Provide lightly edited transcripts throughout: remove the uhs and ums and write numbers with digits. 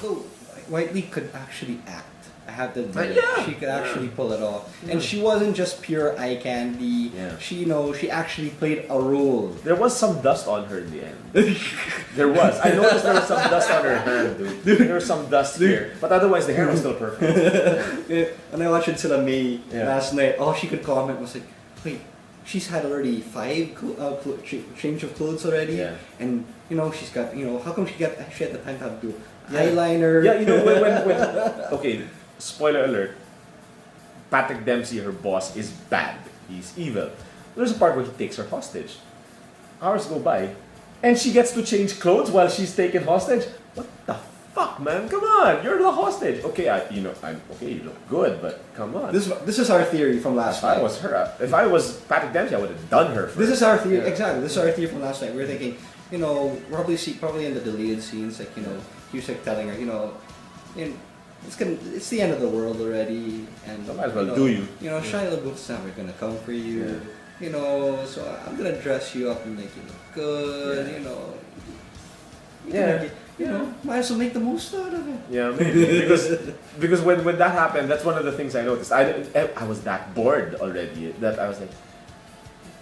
Although Whiteley could actually act. I have to admit, Yeah. she could actually pull it off, and she wasn't just pure eye candy. Yeah. She, she actually played a role. There was some dust on her in the end. There was. I noticed there was some dust on her hand, dude. There was some dust here. But otherwise, the hair was still perfect. Yeah. And I watched it Sila May Yeah. last night. All she could comment was like, "Wait, she's had already 5 change of clothes already, Yeah. and she's got how come she had the time to have to do eyeliner?" Yeah, when okay, spoiler alert. Patrick Dempsey, her boss, is bad. He's evil. There's a part where he takes her hostage. Hours go by, and she gets to change clothes while she's taken hostage. What the fuck, man? Come on, you're the hostage. Okay, I'm okay. You look good, but come on. This is our theory from last If I night. was her, if I was Patrick Dempsey, I would have done her first. This is our theory. Yeah. Exactly. This is our theory from last night. We were thinking, probably in the deleted scenes, like he was like telling her, it's the end of the world already, and So might as well do you. Shia LaBeouf's never gonna come for you. Yeah. So I'm gonna dress you up and make you look good. Might as well make the most out of it. Yeah, maybe because when that happened, that's one of the things I noticed. I was that bored already that I was like,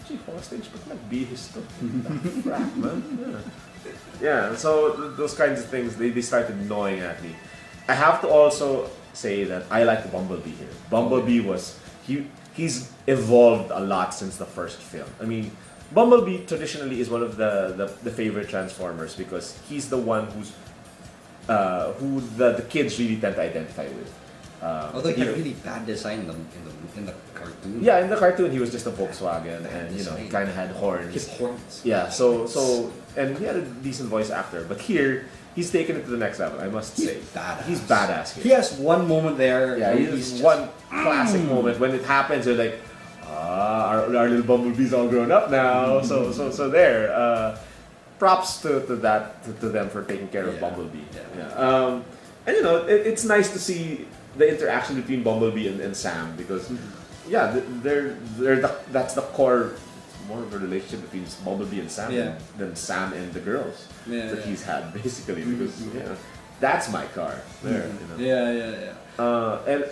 gee, hostage, but not be his stuff. Crap, man. Yeah. So those kinds of things they started gnawing at me. I have to also say that I like the Bumblebee here. Bumblebee he's evolved a lot since the first film. I mean, Bumblebee traditionally is one of the favorite Transformers because he's the one who the kids really tend to identify with. Although he had really bad design in the cartoon. Yeah, in the cartoon he was just a Volkswagen, Bad and he design. kind of had horns. His horns. Yeah, so and he had a decent voice actor, but here he's taken it to the next level. I must say, badass. He's badass here. He has one moment there. Yeah, where he's just- one classic moment when it happens. You're like, our little Bumblebee's all grown up now. So there. Props to them for taking care of Yeah. Bumblebee. Yeah. And it's nice to see the interaction between Bumblebee and Sam because, that's the core. More of a relationship between Bumblebee and Sam Yeah. than Sam and the girls Yeah, that yeah. he's had basically because that's my car there. Yeah. And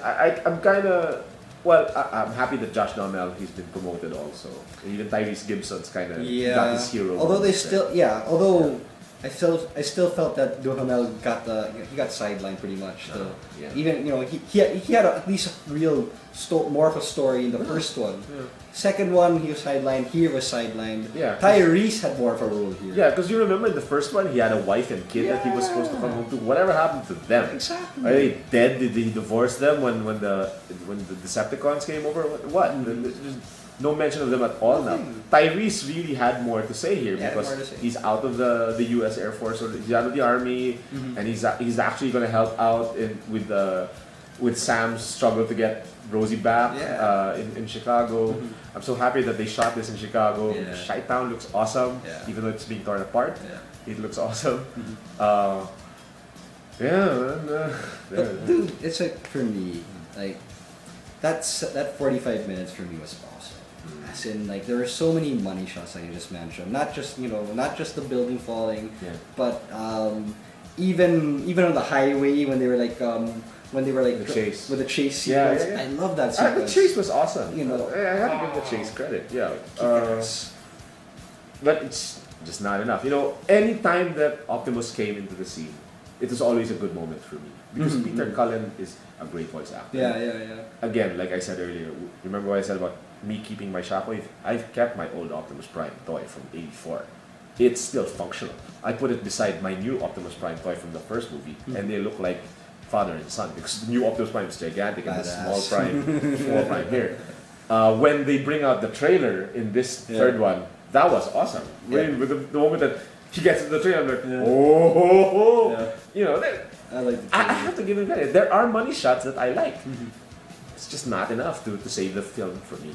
I'm kind of I'm happy that Josh Duhamel he's been promoted also. Even Tyrese Gibson's kind of got his hero. Although they moment there. although I still felt that Duhamel got he got sidelined pretty much. So Yeah. even he had at least a real more of a story in the first one. Yeah. Second one he was sidelined. Here was sidelined. Yeah. Tyrese had more of a role here. Yeah, because you remember in the first one he had a wife and kid that he was supposed to come home to. Whatever happened to them? Exactly. Are they dead? Did he divorce them when the Decepticons came over? What? There's no mention of them at all now. Nothing. Tyrese really had more to say here Yeah, because more to say. he's out of the U.S. Air Force or he's out of the Army, and he's actually going to help out with Sam's struggle to get Rosie back in Chicago. I'm so happy that they shot this in Chicago. Yeah. Chi-Town looks awesome, Yeah. even though it's being torn apart. Yeah. It looks awesome. But dude, it's like for me, like that 45 minutes for me was awesome. As in, like there were so many money shots that you just mentioned. Not just the building falling, Yeah. but even on the highway when they were like The chase. with the chase Yeah, sequence. yeah. I love that The sequence. chase was awesome. I I have to give the chase credit. Yeah. Kick-ass. But it's just not enough. Anytime that Optimus came into the scene, it was always a good moment for me because Peter Cullen is a great voice actor. Yeah. Again, like I said earlier, remember what I said about me keeping my Shockwave? I've kept my old Optimus Prime toy from '84. It's still functional. I put it beside my new Optimus Prime toy from the first movie, and they look like father and son because the new Optimus Prime is gigantic and the small Prime here. When they bring out the trailer in this third one, that was awesome. Yeah. With the moment that he gets in the trailer, I'm like, oh. I like the I have to give him credit. There are money shots that I like. It's just not enough to save the film for me.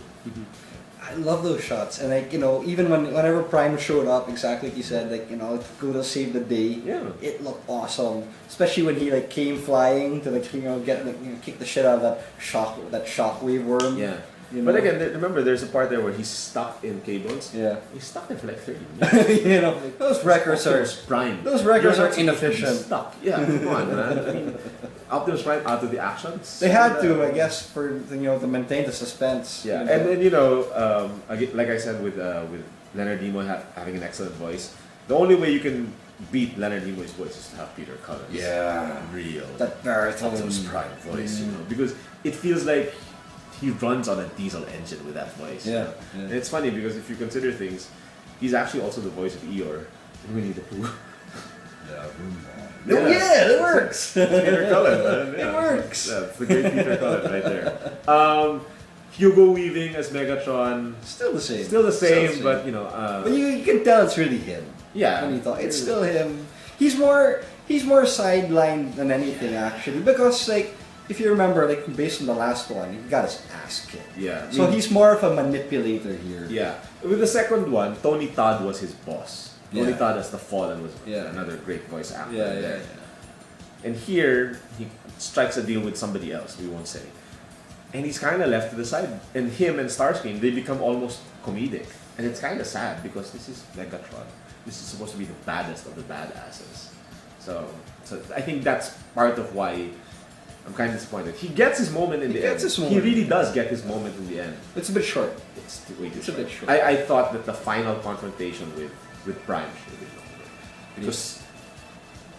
I love those shots, and even whenever Prime showed up, exactly like you said, go to save the day. Yeah. It looked awesome, especially when he came flying to kick the shit out of that shockwave worm. Yeah. You But know? again, remember, there's a part there where he's stuck in cables. Yeah. He's stuck there for like 30 minutes. You know, those records are Optimus Prime. those records You're are not supposed to be inefficient. Stuck. Yeah, come on, man. I mean, Optimus Prime out of the action. They had to, I guess, for to maintain the suspense. Yeah, you know. and then again, like I said, with Leonard Nimoy having an excellent voice, the only way you can beat Leonard Nimoy's voice is to have Peter Cullen's real that baritone. Optimus Prime voice, because it feels like he runs on a diesel engine with that voice. Yeah, And it's funny because if you consider things, he's actually also the voice of Eeyore in Winnie the Pooh. Yeah, it works. Peter Cullen, man. It works. Yeah, it's the great Peter Cullen right there. Hugo Weaving as Megatron, Still the same. still the same, but But you can tell it's really him. yeah, When you thought it's still him. He's more sidelined than anything actually, because like if you remember, like based on the last one, he got his ass kicked. yeah. So he's more of a manipulator here. yeah. With the second one, Tony Todd was his boss. Tony Yeah. Todd as the Fallen was Yeah. another great voice actor. Yeah, yeah, there. yeah. And here he strikes a deal with somebody else. We won't say. And he's kind of left to the side. And him and Starscream, they become almost comedic. And it's kind of sad because this is Megatron. This is supposed to be the baddest of the badasses. So I think that's part of why I'm kind of disappointed. He gets his moment in the end. gets his He moment. really does get his moment in the end. It's a bit short. It's way too It's a short. bit short. I thought that the final confrontation with Prime should have been longer. Because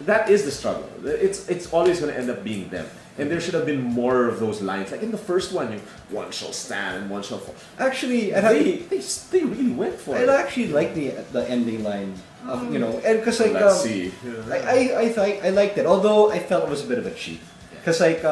that is the struggle. It's always going to end up being them. And there should have been more of those lines. Like in the first one, one shall stand and one shall fall. Actually, They really went for I it. actually like the ending line of and because like Let's see. I liked it, although I felt it was a bit of a cheat. Because like